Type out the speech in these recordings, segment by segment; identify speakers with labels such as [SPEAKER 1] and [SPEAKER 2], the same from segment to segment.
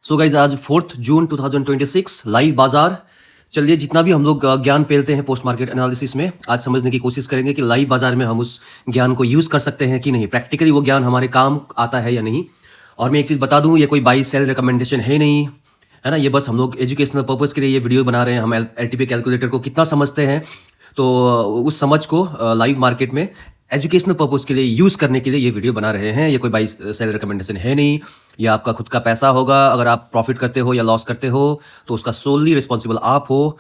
[SPEAKER 1] So guys आज 4 जून 2026 live बाजार। चलिए जितना भी हम लोग ज्ञान पेलते हैं पोस्ट मार्केट एनालिसिस में, आज समझने की कोशिश करेंगे कि लाइव बाजार में हम उस ज्ञान को यूज़ कर सकते हैं कि नहीं, प्रैक्टिकली वो ज्ञान हमारे काम आता है या नहीं। और मैं एक चीज़ बता दूं, ये कोई बाई सेल रिकमेंडेशन है नहीं, है ना। ये बस हम लोग एजुकेशनल पर्पज़ के लिए ये वीडियो बना रहे हैं। हम एलटीपी कैलकुलेटर को कितना समझते हैं, तो उस समझ को लाइव मार्केट में एजुकेशनल पर्पज़ के लिए यूज़ करने के लिए ये वीडियो बना रहे हैं। ये कोई बाई सेल रिकमेंडेशन है नहीं। ये आपका खुद का पैसा होगा। अगर आप प्रॉफिट करते हो या लॉस करते हो तो उसका सोलली रिस्पॉन्सिबल आप हो।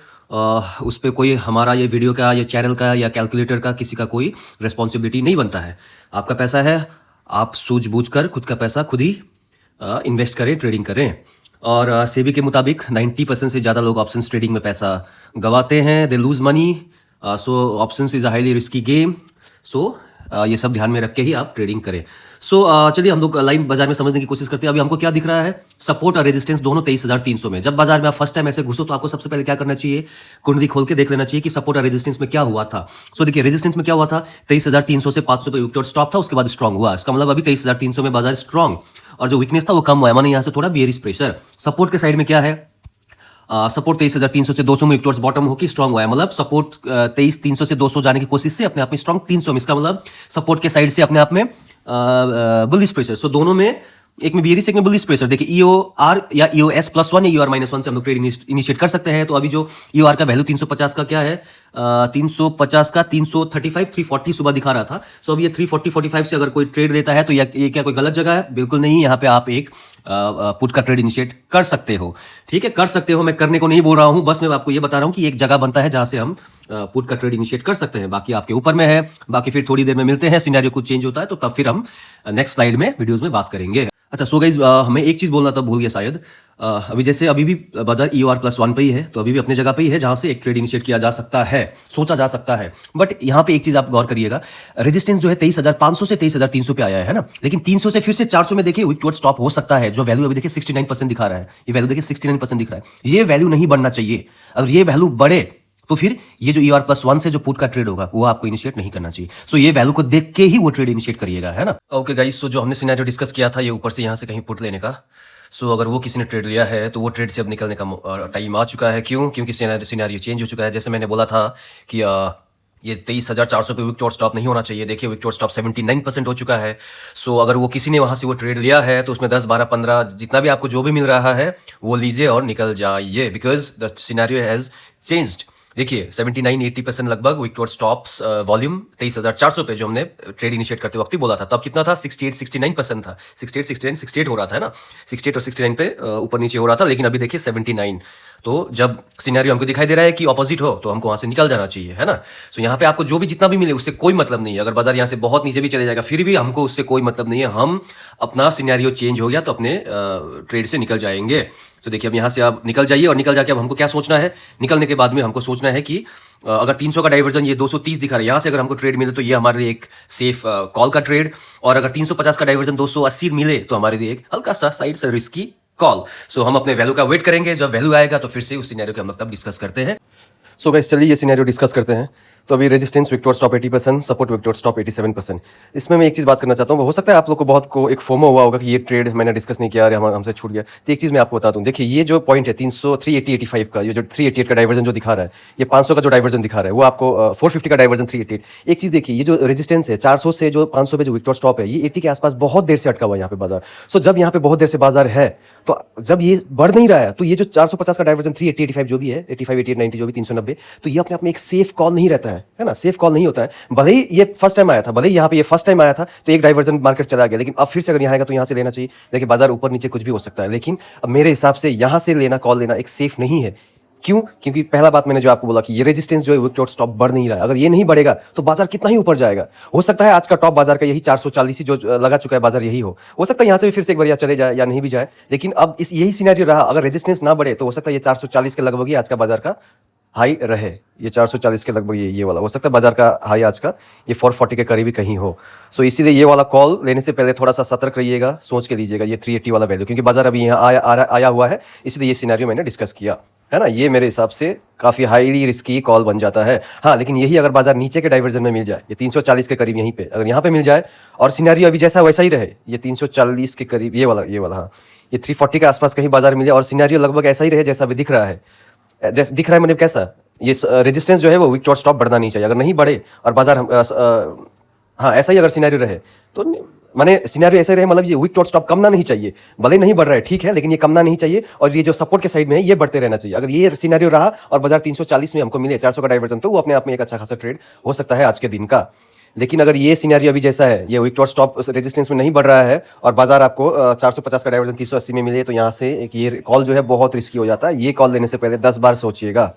[SPEAKER 1] उस पर कोई हमारा ये वीडियो का या चैनल का या कैलकुलेटर का किसी का कोई रिस्पॉन्सिबिलिटी नहीं बनता है। आपका पैसा है, आप सूझबूझ कर खुद का पैसा खुद ही इन्वेस्ट करें, ट्रेडिंग करें। और सेबी के मुताबिक 90% से ज़्यादा लोग ऑप्शंस ट्रेडिंग में पैसा गंवाते हैं, they lose money. So options is a highly risky game. So ये सब ध्यान में रख के ही आप ट्रेडिंग करें। सो चलिए हम लोग लाइव बाजार में समझने की कोशिश करते हैं। अभी हमको क्या दिख रहा है, सपोर्ट और रेजिस्टेंस दोनों 23,300 में। जब बाजार में आप फर्स्ट टाइम ऐसे घुसो तो आपको सबसे पहले क्या करना चाहिए, कुंडली खोल के देख लेना चाहिए कि सपोर्ट और रेजिस्टेंस में क्या हुआ था। सो देखिए रेजिस्टेंस में क्या हुआ था, 23,300 से 500 पे विकेट स्टॉप था, उसके बाद स्ट्रॉन्ग हुआ। इसका मतलब अभी 23,300 में बाजार स्ट्रॉन्ग, और जो वीकनेस था वो कम हुआ है, माने यहाँ से थोड़ा बेयरिश प्रेशर। सपोर्ट के साइड में क्या है, सपोर्ट 23,300 से 200 में टुवर्ड्स बॉटम होकर स्ट्रॉन्ग हुआ है। मतलब सपोर्ट 23,300 से 200 जाने की कोशिश से अपने आप में स्ट्रॉन्ग 300 में। इसका मतलब सपोर्ट के साइड से अपने आप में बुलिश प्रेशर। सो दोनों में, एक में बियरिश एक में बुलिश प्रेशर। देखिए EOR या EOS +1 या EOR -1 से हम लोग ट्रेड इनिशिएट कर सकते हैं। तो अभी जो EOR का वैल्यू 350 का क्या है, 350 का 335 340 सुबह दिखा रहा था। सो अभी ये 340-45 से अगर कोई ट्रेड देता है तो ये क्या कोई गलत जगह है? बिल्कुल नहीं। यहाँ पे आप एक पुट का ट्रेड इनिशिएट कर सकते हो। ठीक है, कर सकते हो, मैं करने को नहीं बोल रहा हूं, बस मैं आपको ये बता रहा हूं कि एक जगह बनता है जहां से हम पुट का ट्रेड इनिशिएट कर सकते हैं। बाकी आपके ऊपर में है। बाकी फिर थोड़ी देर में मिलते हैं, सिनेरियो कुछ चेंज होता है तो तब फिर हम नेक्स्ट स्लाइड में वीडियोस में बात करेंगे। अच्छा सो गाइज, हमें एक चीज बोलना था, भूल गया शायद। अभी जैसे अभी भी बाजार EOR +1 पे ही है, तो अभी भी अपने जगह पे ही है जहां से एक ट्रेड इनिशिएट किया जा सकता है, सोचा जा सकता है। बट यहाँ पे एक चीज आप गौर करिएगा, रेजिस्टेंस जो है 23,500 से 23,300 पे आया है ना, लेकिन 300 से फिर से 400 में देखिए वीक टुवर्ड्स स्टॉप हो सकता है। जो वैल्यू अभी देखिए 69% दिखा रहा है, ये वैल्यू देखिए 69% दिख रहा है। ये वैल्यू नहीं बढ़ना चाहिए। अगर ये वैल्यू बढ़े तो फिर ये जो EOR +1 से जो पुट का ट्रेड होगा वो आपको इनिशिएट नहीं करना चाहिए। सो ये वैल्यू को देख के ही वो ट्रेड इनिशिएट करिएगा, है ना। ओके गाइस, सो जो हमने सिनेरियो डिस्कस किया था, ये ऊपर से यहाँ से कहीं पुट लेने का। सो अगर वो किसी ने ट्रेड लिया है तो वो ट्रेड से अब निकलने का टाइम आ चुका है। क्यों? क्योंकि सिनेरियो चेंज हो चुका है। जैसे मैंने बोला था कि ये 23,400 पे विकेट स्टॉप नहीं होना चाहिए। देखिए विकेट स्टॉप 79% हो चुका है। सो अगर वो किसी ने वहां से वो ट्रेड लिया है तो उसमें 10, 12, 15 जितना भी आपको जो भी मिल रहा है वो लीजिए और निकल जाइए, because the scenario has changed. देखिए 79-80% लगभग विकेट स्टॉप्स वॉल्यूम 23,400 पे जो हमने ट्रेड इनिशिएट करते वक्त ही बोला था, तब कितना था, 68-69% था। 68 हो रहा था, है ना। 68 और 69 पे ऊपर नीचे हो रहा था, लेकिन अभी देखिए 79। तो जब सिनेरियो हमको दिखाई दे रहा है कि ऑपोजिट हो तो हमको वहां से निकल जाना चाहिए, है ना। सो यहाँ पे आपको जो भी जितना भी मिले उससे कोई मतलब नहीं है। अगर बाजार यहाँ से बहुत नीचे भी चले जाएगा फिर भी हमको उससे कोई मतलब नहीं है। हम अपना सिनेरियो चेंज हो गया तो अपने ट्रेड से निकल जाएंगे। तो देखिए अब यहाँ से आप निकल जाइए, और निकल जाके अब हमको क्या सोचना है, निकलने के बाद में हमको सोचना है कि अगर 300 का डाइवर्जन ये 230 दिखा रहा है, यहाँ से अगर हमको ट्रेड मिले तो ये हमारे लिए एक सेफ कॉल का ट्रेड, और अगर 350 का डाइवर्जन 280 मिले तो हमारे लिए एक हल्का सा साइड से रिस्की कॉल। सो हम अपने वैल्यू का वेट करेंगे, जब वैल्यू आएगा तो फिर से उस सिनेरियो के हम लोग तब डिस्कस करते हैं। सो गाइस चलिए ये सिनेरियो डिस्कस करते हैं। तो अभी resistance wicket stop 80%, support wicket stop 87%। इसमें मैं एक चीज़ बात करना चाहता हूँ। हो सकता है आप लोग को बहुत को एक फोमो हुआ होगा कि ये ट्रेड मैंने डिस्कस नहीं किया, हमसे छूट गया। तो एक चीज़ मैं आपको बता दूँ, देखिए ये जो पॉइंट है 380-85 का, ये जो 388 का डाइवर्जन जो दिखा रहा है, ये 500 का जो डाइवर्जन दिखा रहा है वो आपको 450 का डाइवर्जन 388। एक चीज़ देखिए, ये जो रेजिस्टेंस है 400 से जो 500 पे जो विकेट स्टॉप है, ये 80 के आसपास बहुत देर से अटका हुआ है यहाँ पे बाजार। सो जब यहाँ पे बहुत देर से बाजार है तो जब ये बढ़ नहीं रहा है तो ये जो 450 का डाइवर्जन 380-85 जो भी है, 85, 88, 90 जो भी 390, तो ये अपने आप में एक सेफ कॉल नहीं रहता है ना। सेफ कॉल नहीं होता है। भले ही ये फर्स्ट टाइम आया था, भले ही यहाँ पे ये फर्स्ट टाइम आया था तो एक डाइवर्जन मार्केट चला गया, लेकिन अब फिर से अगर यहाँ आएगा तो यहाँ से लेना चाहिए। देखिए बाजार ऊपर नीचे कुछ भी हो सकता है, लेकिन अब मेरे हिसाब से यहाँ से लेना, कॉल लेना एक सेफ नहीं है। क्यों? क्योंकि पहला बात मैंने जो आपको बोला कि ये रेजिस्टेंस जो है विकेट स्टॉप बढ़ नहीं रहा है। अगर ये नहीं बढ़ेगा तो बाजार कितना ही ऊपर जाएगा। हो सकता है आज का टॉप बाजार का यही 440 ही जो लगा चुका है बाजार यही हो सकता है यहाँ से भी फिर से एक बार या चले जाए या नहीं भी जाए, लेकिन अब इस यही सिनेरियो रहा। अगर रेजिस्टेंस ना बढ़े तो हो सकता है ये 440 के लगभग ही आज का बाजार का हाई रहे। ये 440 के लगभग ये वाला हो सकता है बाजार का हाई आज का ये 440 के करीब ही कहीं हो। सो इसीलिए ये वाला कॉल लेने से पहले थोड़ा सा सतर्क रहिएगा, सोच के लीजिएगा ये 380 वाला वैल्यू, क्योंकि बाजार अभी यहाँ आया हुआ है, इसलिए ये सिनेरियो मैंने डिस्कस किया, है ना, ये मेरे हिसाब से काफ़ी हाईली रिस्की कॉल बन जाता है। हाँ, लेकिन यही अगर बाजार नीचे के डाइवर्जन में मिल जाए, ये 340 के करीब यहीं पे, अगर यहाँ पे मिल जाए और सिनेरियो अभी जैसा वैसा ही रहे, ये 340 के करीब, ये वाला हाँ, ये 340 के आसपास कहीं बाजार मिल जाए और सिनेरियो लगभग ऐसा ही रहे जैसा अभी दिख रहा है, जैसे दिख रहा है मतलब कैसा, ये रेजिस्टेंस जो है वो विक शॉर्ट स्टॉप बढ़ना नहीं चाहिए। अगर नहीं बढ़े और बाजार हाँ ऐसा ही अगर सिनेरियो रहे तो माने सिनेरियो ऐसे रहे, मतलब ये विक शॉर्ट स्टॉप कमना नहीं चाहिए, भले नहीं बढ़ रहा है ठीक है, लेकिन ये कमना नहीं चाहिए और ये जो सपोर्ट के साइड में है ये बढ़ते रहना चाहिए। अगर ये सिनेरियो रहा और बाजार 340 में हमको मिले 400 का डाइवर्जन, तो वो अपने आप में एक अच्छा खासा ट्रेड हो सकता है आज के दिन का। लेकिन अगर ये सिनेरियो अभी जैसा है, ये विक शॉर्ट स्टॉप रेजिस्टेंस में नहीं बढ़ रहा है और बाजार आपको 450 का डाइवर्जन 380 में मिले, तो यहाँ से एक ये कॉल जो है बहुत रिस्की हो जाता है। ये कॉल लेने से पहले 10 बार सोचिएगा।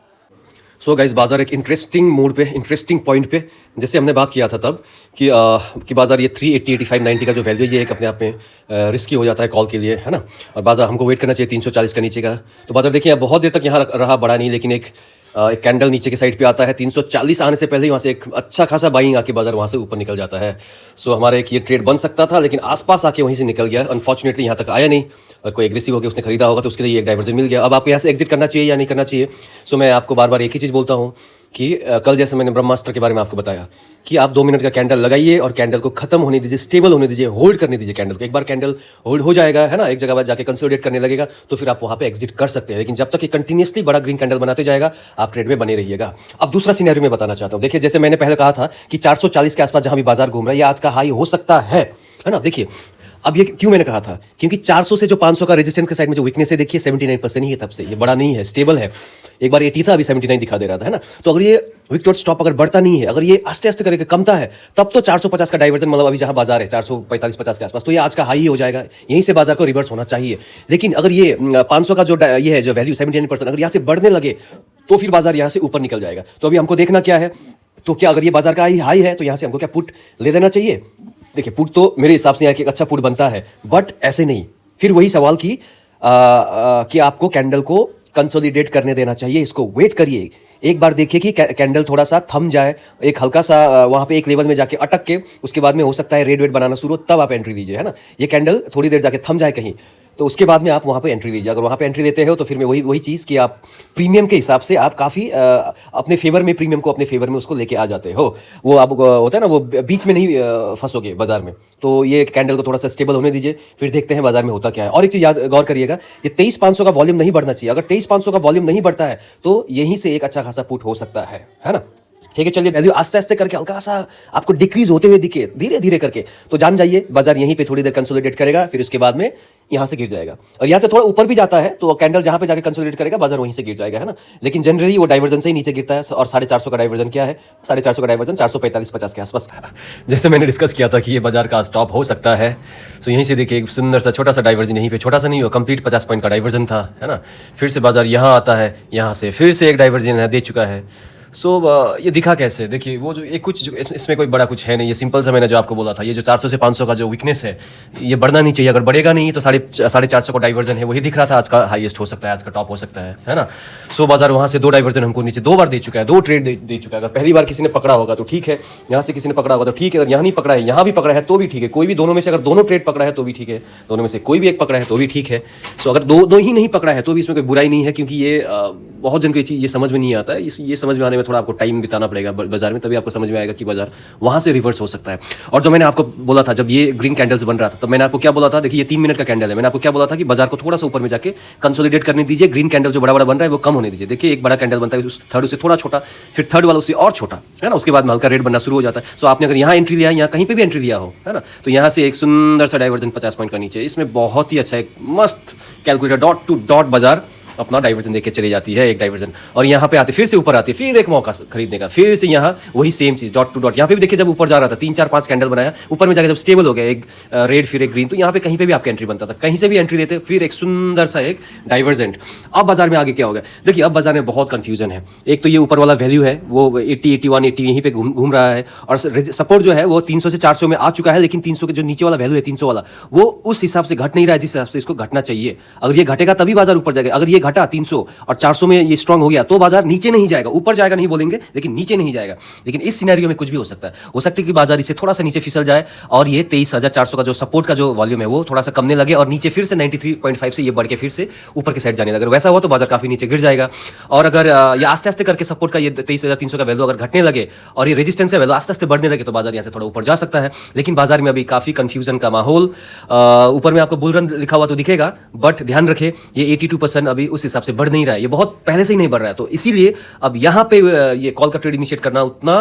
[SPEAKER 1] सो गाइस, बाजार एक इंटरेस्टिंग मोड पे, इंटरेस्टिंग पॉइंट पे, जैसे हमने बात किया था तब कि बाजार ये 380, 85, 90 का जो वैल्यू ये एक अपने आप में रिस्की हो जाता है कॉल के लिए, है ना। और बाजार हमको वेट करना चाहिए 340 का नीचे का। तो बाजार देखिए बहुत देर तक यहाँ रहा, बढ़ा नहीं, लेकिन एक कैंडल नीचे के साइड पे आता है, 340 आने से पहले ही वहाँ से एक अच्छा खासा बाइंग आके बाजार वहाँ से ऊपर निकल जाता है। सो हमारा एक ये ट्रेड बन सकता था, लेकिन आसपास आके वहीं से निकल गया। अनफॉर्चुनेटली यहाँ तक आया नहीं, और कोई एग्रेसिव होकर उसने खरीदा होगा तो उसके लिए एक डाइवर्जन मिल गया। अब आपको यहाँ से एग्जिट करना चाहिए या नहीं करना चाहिए। सो मैं आपको बार बार एक ही चीज़ बोलता हूँ कि कल जैसे मैंने ब्रह्मास्त्र के बारे में आपको बताया कि आप 2 मिनट का कैंडल लगाइए और कैंडल को खत्म होने दीजिए, स्टेबल होने दीजिए, होल्ड करने दीजिए कैंडल को। एक बार कैंडल होल्ड हो जाएगा, है ना, एक जगह पर जाके कंसोलिडेट करने लगेगा, तो फिर आप वहाँ पे एग्जिट कर सकते हैं। लेकिन जब तक कि कंटिन्यूसली बड़ा ग्रीन कैंडल बनाते जाएगा, आप ट्रेड में बने रहिएगा। अब दूसरा सिनेरियो में बताना चाहता हूँ। देखिए, जैसे मैंने पहले कहा था कि 440 के आसपास जहाँ भी बाजार घूम रहा है, ये आज का हाई हो सकता है ना। देखिए अब ये क्यों मैंने कहा था, क्योंकि 400 से जो 500 का रेजिस्टेंस के साइड में जो वीकनेस है, देखिए 79% ही है, तब से ये बड़ा नहीं है, स्टेबल है। एक बार 80 था, अभी 79 दिखा दे रहा था, है ना। तो अगर ये विक शॉर्ट स्टॉप अगर बढ़ता नहीं है, अगर ये आस्ते आस्ते करके कमता है, तब तो 450 का डाइवर्जन, मतलब अभी जहां बाजार है 445-50 के आसपास, तो ये आज का हाई ही हो जाएगा। यहीं से बाजार को रिवर्स होना चाहिए। लेकिन अगर ये 500 का जो ये है, जो वैल्यू 79%, अगर यहाँ से बढ़ने लगे तो फिर बाजार यहाँ से ऊपर निकल जाएगा। तो अभी हमको देखना क्या है, तो क्या अगर ये बाजार का हाई है तो यहाँ से हमको क्या पुट ले लेना चाहिए। देखिए, पुट तो मेरे हिसाब से यहाँ एक अच्छा पुट बनता है, बट ऐसे नहीं। फिर वही सवाल कि आपको कैंडल को कंसोलिडेट करने देना चाहिए, इसको वेट करिए, एक बार देखिए कि कैंडल थोड़ा सा थम जाए, एक हल्का सा वहाँ पे एक लेवल में जाके अटक के, उसके बाद में हो सकता है रेड वेट बनाना शुरू, तब आप एंट्री लीजिए, है ना। ये कैंडल थोड़ी देर जाके थम जाए कहीं, तो उसके बाद में आप वहाँ पे एंट्री लीजिए। अगर वहाँ पे एंट्री लेते हो तो फिर मैं वही चीज़ कि आप प्रीमियम के हिसाब से आप काफ़ी अपने फेवर में, प्रीमियम को अपने फेवर में उसको लेके आ जाते हो। वो आप होता है ना, वो बीच में नहीं फंसोगे बाजार में। तो ये कैंडल को थोड़ा सा स्टेबल होने दीजिए, फिर देखते हैं बाजार में होता क्या है। और एक चीज़ याद गौर करिएगा, ये 23,500 का वॉल्यूम नहीं बढ़ना चाहिए। अगर 23,500 का वॉल्यूम नहीं बढ़ता है तो यहीं से एक अच्छा खासा पुट हो सकता है ना। ठीक है, चलिए वैल्यू आस्ते आस्ते करके हल्का सा आपको डिक्रीज होते हुए दिखे, धीरे धीरे करके, तो जान जाइए बाजार यहीं पे थोड़ी देर कंसोलिडेट करेगा, फिर उसके बाद में यहाँ से गिर जाएगा। और यहाँ से थोड़ा ऊपर भी जाता है तो कैंडल जहाँ पे जाके कंसोलिडेट करेगा, बाजार वहीं से गिर जाएगा, है ना। लेकिन जनरली वो डाइवर्जन से ही नीचे गिरता है। और 450 का डाइवर्जन क्या है, 450 का डाइवर्जन 445-50 के आसपास। जैसे मैंने डिस्कस किया था कि ये बाजार का स्टॉप हो सकता है। सो यहीं से देखिए एक सुंदर सा छोटा सा डाइवर्जन, यहीं पे छोटा सा नहीं हो, कंप्लीट 50 पॉइंट का डाइवर्जन था, है ना। फिर से बाजार यहाँ आता है, यहाँ से फिर से एक डाइवर्जन दे चुका है। सो ये दिखा कैसे, देखिए वो जो एक कुछ इसमें कोई बड़ा कुछ है नहीं, ये सिंपल सा मैंने जो आपको बोला था, ये जो 400 से 500 का जो वीकनेस है, ये बढ़ना नहीं चाहिए। अगर बढ़ेगा नहीं तो 450 का डाइवर्जन है, वही दिख रहा था, आज का हाईएस्ट हो सकता है, आज का टॉप हो सकता है ना। सो बाजार वहाँ से 2 डाइवर्जन हमको नीचे 2 बार दे चुका है, 2 ट्रेड दे चुका है। अगर पहली बार किसी ने पकड़ा होगा तो ठीक है, यहाँ से किसी ने पकड़ा होगा तो ठीक है, अगर यहाँ नहीं पकड़ा है, यहाँ भी पकड़ा है तो भी ठीक है, कोई भी दोनों में से अगर दोनों ट्रेड पकड़ा है तो भी ठीक है, दोनों में से कोई भी एक पकड़ा है तो भी ठीक है। सो अगर दो ही नहीं पकड़ा है तो भी इसमें कोई बुराई नहीं है, क्योंकि ये बहुत जन को ये चीज़ ये समझ में नहीं आता है। ये समझ में आने में थोड़ा आपको टाइम बिताना पड़ेगा बाजार में, तभी आपको समझ में आएगा कि बाजार वहां से रिवर्स हो सकता है। और जो मैंने आपको बोला था, जब ये ग्रीन कैंडल्स बन रहा था, तो मैंने आपको क्या बोला था, देखिए ये 3 मिनट का कैंडल है, मैंने आपको क्या बोला था कि बाजार को थोड़ा सा ऊपर में जाके कंसोलिडेट करने दीजिए, ग्रीन कैंडल जो बड़ा बड़ा बन रहा है वो कम होने दीजिए। देखिए एक बड़ा कैंडल बनता है, उस थर्ड से थोड़ा छोटा, फिर थर्ड वाला उससे और छोटा, है ना, उसके बाद में हल्का रेड बनना शुरू हो जाता है। सो आपने अगर यहाँ एंट्री लिया, यहाँ कहीं पे भी एंट्री लिया हो, है ना, तो यहाँ से एक सुंदर सा डाइवर्जन 50 पॉइंट का नीचे, इसमें बहुत ही अच्छा एक मस्त कैलकुलेटर डॉट टू डॉट बाजार अपना डाइवर्जन देके चली जाती है, एक डाइवर्जन, और यहाँ पे आते फिर से ऊपर आती है, फिर एक मौका खरीदने का, फिर से यहाँ वही सेम चीज डॉट टू डॉट। यहाँ पे भी देखिए जब ऊपर जा रहा था 3 4 5 कैंडल बनाया, ऊपर में जाकर जब स्टेबल हो गया, एक रेड फिर एक ग्रीन, तो यहाँ पे कहीं पे भी आपका एंट्री बनता था, कहीं से भी एंट्री देते, फिर एक सुंदर सा एक डाइवर्जेंट। अब बाजार में आगे क्या हो गया, देखिए अब बाजार में बहुत कंफ्यूजन है। एक तो ये ऊपर वाला वैल्यू है वो 80 81 80 यहीं पे घूम रहा है, और सपोर्ट जो है वो 300 से 400 में आ चुका है, लेकिन 300 के जो नीचे वाला वैल्यू है 300 वाला, वो उस हिसाब से घट नहीं रहा है जिस हिसाब से इसको घटना चाहिए। अगर ये घटेगा तभी बाजार ऊपर जाएगा, अगर ये घटा 300 और 400 में ये स्ट्रांग हो गया तो बाजार नीचे नहीं जाएगा, ऊपर जाएगा नहीं बोलेंगे, लेकिन नीचे नहीं जाएगा। लेकिन इस सिनेरियो में कुछ भी हो सकता है, हो सकता है कि बाजार इसे थोड़ा सा नीचे फिसल जाए और ये 23,400 का जो सपोर्ट का जो वॉल्यूम है वो थोड़ा सा कमने लगे और नीचे फिर से 93.5 से ये बढ़ के फिर से ऊपर के साइड जाने लगे। वैसा हुआ तो बाजार काफी नीचे गिर जाएगा। और अगर ये आस्ते आस्ते करके सपोर्ट का ये 23,300 का वैल्यू अगर घटने लगे और ये रेजिस्टेंस का वैल्यू आस्ते आस्ते बढ़ने लगे तो बाजार यहाँ से थोड़ा ऊपर जा सकता है। लेकिन बाजार में अभी काफी कंफ्यूजन का माहौल, ऊपर में आपको बुल रन लिखा हुआ तो दिखेगा, बट ध्यान रखें ये 82% अभी उस हिसाब से बढ़ नहीं रहा है, ये बहुत पहले से ही नहीं बढ़ रहा है। तो इसीलिए अब यहाँ पे ये कॉल का ट्रेड इनिशिएट करना उतना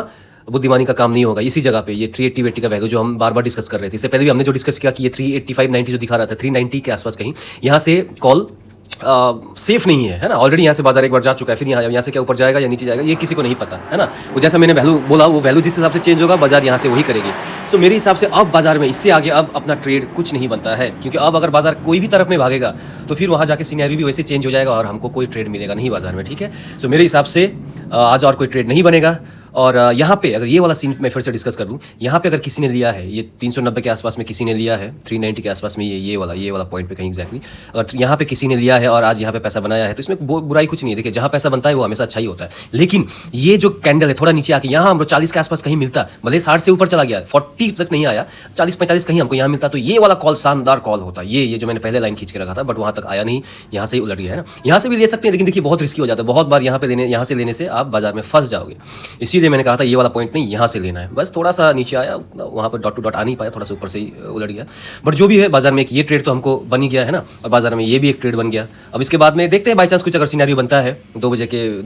[SPEAKER 1] बुद्धिमानी का काम नहीं होगा। इसी जगह पे ये 380 का वैल्यू जो हम बार बार डिस्कस कर रहे थे, इससे पहले भी हमने जो डिस्कस किया कि ये 385-90 जो दिखा रहा था 390 के आसपास कहीं यहाँ से कॉल सेफ नहीं है ना। ऑलरेडी यहाँ से बाजार एक बार जा चुका है, फिर यहाँ से क्या ऊपर जाएगा या नीचे जाएगा ये किसी को नहीं पता है ना। वो जैसा मैंने वैल्यू बोला वो वैल्यू जिस हिसाब से चेंज होगा बाजार यहाँ से वही करेगी। सो मेरे हिसाब से अब बाजार में इससे आगे अब अपना ट्रेड कुछ नहीं बनता है, क्योंकि अब अगर बाजार कोई भी तरफ में भागेगा तो फिर वहाँ जाके सिनेरियो भी वैसे चेंज हो जाएगा और हमको कोई ट्रेड मिलेगा नहीं बाजार में, ठीक है। सो मेरे हिसाब से आज और कोई ट्रेड नहीं बनेगा। और यहाँ पे अगर ये वाला सीन मैं फिर से डिस्कस कर दूँ, यहाँ पे अगर किसी ने लिया है ये 390 के आसपास में किसी ने लिया है, 390 के आसपास में ये वाला पॉइंट पे कहीं एग्जैक्टली अगर यहाँ पे किसी ने लिया है और आज यहाँ पे पैसा बनाया है तो इसमें बुराई कुछ नहीं है। देखिए जहाँ पैसा बनता है वो हमेशा अच्छा ही होता है, लेकिन ये जो कैंडल है थोड़ा नीचे आके यहाँ हमको 40 के आसपास कहीं मिलता, भले 60 से ऊपर चला गया 40 तक नहीं आया, 40-45 कहीं हमको यहाँ मिलता तो ये वाला कॉल शानदार कॉल होता। ये जो मैंने पहले लाइन खींच के रखा था बट वहाँ तक आया नहीं, यहाँ से ही उलट गया है ना। यहाँ से भी ले सकते हैं लेकिन देखिए बहुत रिस्की हो जाता है, बहुत बार यहाँ से लेने से आप बाजार में फंस जाओगे। इसीलिए मैंने कहा था ये वाला पॉइंट नहीं यहाँ से लेना है, बस थोड़ा सा नीचे आया वहाँ पर डॉट टू डॉट आ नहीं पाया, थोड़ा सा ऊपर से ही उलट गया। बट जो भी है बाजार में एक ये ट्रेड तो हमको बन ही गया है ना, और बाजार में ये भी एक ट्रेड बन गया। अब इसके बाद में देखते हैं बाई चांस कुछ अगर सिनेरियो बनता है 2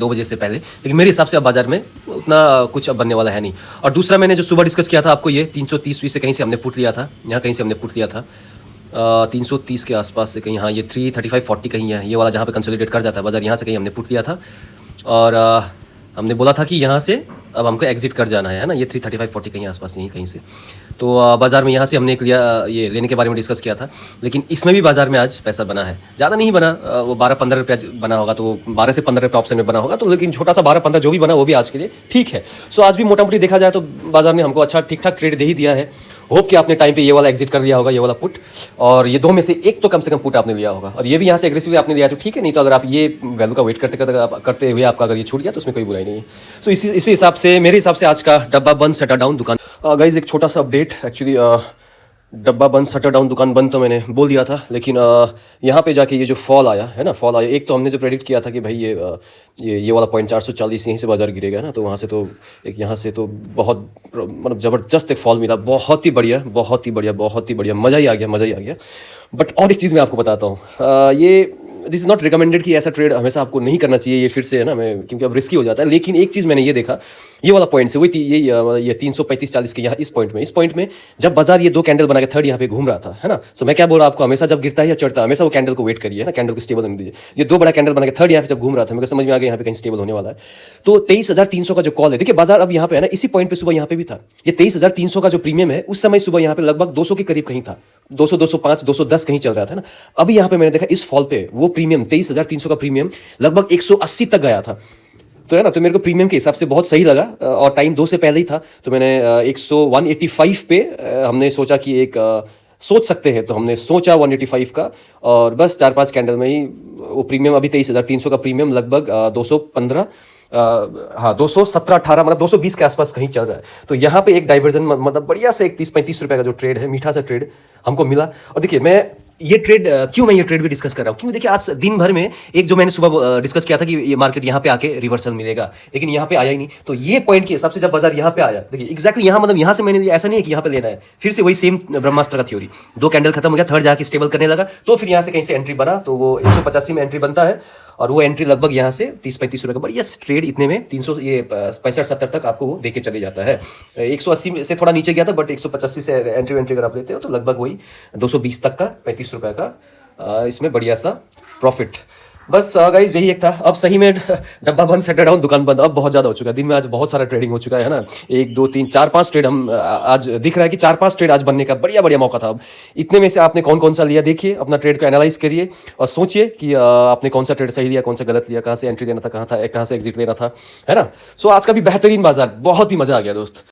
[SPEAKER 1] बजे से पहले, लेकिन मेरे हिसाब से अब बाजार में उतना कुछ अब बनने वाला है नहीं। और दूसरा मैंने जो सुबह डिस्कस किया था आपको, ये 330 से कहीं से हमने पुट लिया था, यहाँ कहीं से हमने पुट लिया था 330 के आसपास से कहीं, हाँ ये 335-40 कहीं है ये वाला जहाँ पे कंसोलिडेट कर जाता है बाजार, यहाँ से कहीं हमने पुट लिया था और हमने बोला था कि यहाँ से अब हमको एग्जिट कर जाना है ना, ये 335-40 कहीं आसपास यहीं कहीं से। तो बाजार में यहाँ से हमने एक लिया, ये लेने के बारे में डिस्कस किया था, लेकिन इसमें भी बाजार में आज पैसा बना है, ज़्यादा नहीं बना, वो 12-15 रुपया बना होगा, तो 12 से 15 रुपये ऑप्शन में बना होगा, तो लेकिन छोटा सा 12-15 जो भी बना वो भी आज के लिए ठीक है। सो आज भी मोटा मोटी देखा जाए तो बाजार ने हमको अच्छा ठीक ठाक ट्रेड दे ही दिया है। होप कि आपने टाइम पे ये वाला एग्जिट कर लिया होगा, ये वाला पुट, और ये दो में से एक तो कम से कम पुट आपने लिया होगा, और ये भी यहाँ से एग्रेसिवली आपने लिया तो ठीक है, नहीं तो अगर आप ये वैल्यू का वेट करते हुए आपका अगर ये छूट गया तो उसमें कोई बुराई नहीं है। सो इसी हिसाब से मेरे हिसाब से आज का डब्बा बंद शटर डाउन दुकान। गाइस एक छोटा सा अपडेट, एक्चुअली डब्बा बंद शटर डाउन दुकान बंद तो मैंने बोल दिया था, लेकिन यहाँ पे जाके ये जो फॉल आया है ना, फॉल आया, एक तो हमने जो प्रेडिक्ट किया था कि भाई ये वाला पॉइंट 440 यहीं से बाजार गिरेगा ना, तो वहाँ से तो एक यहाँ से तो बहुत मतलब ज़बरदस्त एक फॉल मिला, बहुत ही बढ़िया मज़ा ही आ गया। बट और एक चीज़ मैं आपको बताता हूँ, ये दिस इज़ नॉट रिकमेंडेड कि ऐसा ट्रेड हमेशा आपको नहीं करना चाहिए, ये फिर से है ना, मैं क्योंकि अब रिस्की हो जाता है। लेकिन एक चीज़ मैंने ये देखा, ये वाला पॉइंट से वही ये 335-40 के यहाँ इस पॉइंट में जब बाजार ये 2 कैंडल बना के थर्ड यहाँ पे घूम रहा था है ना, तो मैं क्या बोल रहा हूँ आपको, हमेशा जब गिरता है या चढ़ता है हमेशा वो कैंडल को वेट करिए ना, कैंडल को स्टेबल होने दीजिए। ये 2 बड़ा कैंडल बना के थर्ड यहाँ पे जब घूम रहा था, मेरे समझ में आ गया यहाँ पे कहीं स्टेबल होने वाला है। तो 23,300 का जो कॉल है, देखिए बाजार अब यहाँ पे है ना, इसी पॉइंट पे सुबह यहाँ पे भी था, ये 23,300 का जो प्रीमियम है उस समय सुबह यहाँ पे लगभग 200 के करीब कहीं था, 200, 205, 210 कहीं चल रहा था ना। अभी यहाँ पे मैंने देखा इस फॉल पे वो प्रीमियम 23,300 का प्रीमियम लगभग 180 तक गया था, तो है ना, तो मेरे को प्रीमियम के हिसाब से बहुत सही लगा, और टाइम 2 से पहले ही था, तो मैंने 185 पे हमने सोचा कि एक सोच सकते हैं, तो हमने सोचा 185 का, और बस 4-5 कैंडल में ही वो प्रीमियम अभी 23,300 का प्रीमियम लगभग 215 217-18 मतलब 220 के आसपास कहीं चल रहा है। तो यहाँ पे एक डाइवर्जन मतलब बढ़िया से 31-35 रुपए का जो ट्रेड है, मीठा सा ट्रेड हमको मिला। और देखिए मैं ये ट्रेड क्यों मैं ये ट्रेड भी डिस्कस कर रहा हूँ, क्योंकि देखिए आज दिन भर में एक जो मैंने सुबह डिस्कस किया था कि ये मार्केट यहाँ पे आके रिवर्सल मिलेगा, लेकिन यहाँ पे आया ही नहीं। तो ये पॉइंट के हिसाब से जब बाजार यहाँ पे आया, देखिए एग्जैक्टली यहाँ मतलब यहाँ से मैंने ऐसा नहीं है कि यहाँ पे लेना है, फिर से वही सेम ब्रह्मास्त्र का थ्योरी, 2 कैंडल खत्म हो गया, थर्ड जाके स्टेबल करने लगा, तो फिर यहाँ से कहीं से एंट्री बना, तो वो 185 में एंट्री बनता है, और वो एंट्री लगभग यहाँ से 30-35 रुपये का बढ़िया ट्रेड इतने में 365-70 तक आपको वो देके चले जाता है। 180 से थोड़ा नीचे गया था, बट 185 से एंट्री अगर आप लेते हो तो लगभग वही 220 तक का 35 रुपये का इसमें बढ़िया सा प्रॉफिट। बस गाइस यही एक था। अब सही में डब्बा बंद, शटर डाउन, दुकान बंद, अब बहुत ज़्यादा हो चुका है। दिन में आज बहुत सारा ट्रेडिंग हो चुका है ना, 1 2 3 4 5 ट्रेड हम आज दिख रहा है कि 4-5 ट्रेड आज बनने का बढ़िया मौका था। अब इतने में से आपने कौन सा लिया, देखिए अपना ट्रेड को एनालाइज करिए और सोचिए कि आपने कौन सा ट्रेड सही लिया, कौन सा गलत लिया, कहाँ से एंट्री लेना था, कहाँ से एग्जिट लेना था, है ना। सो आज का भी बेहतरीन बाजार, बहुत ही मज़ा आ गया दोस्त।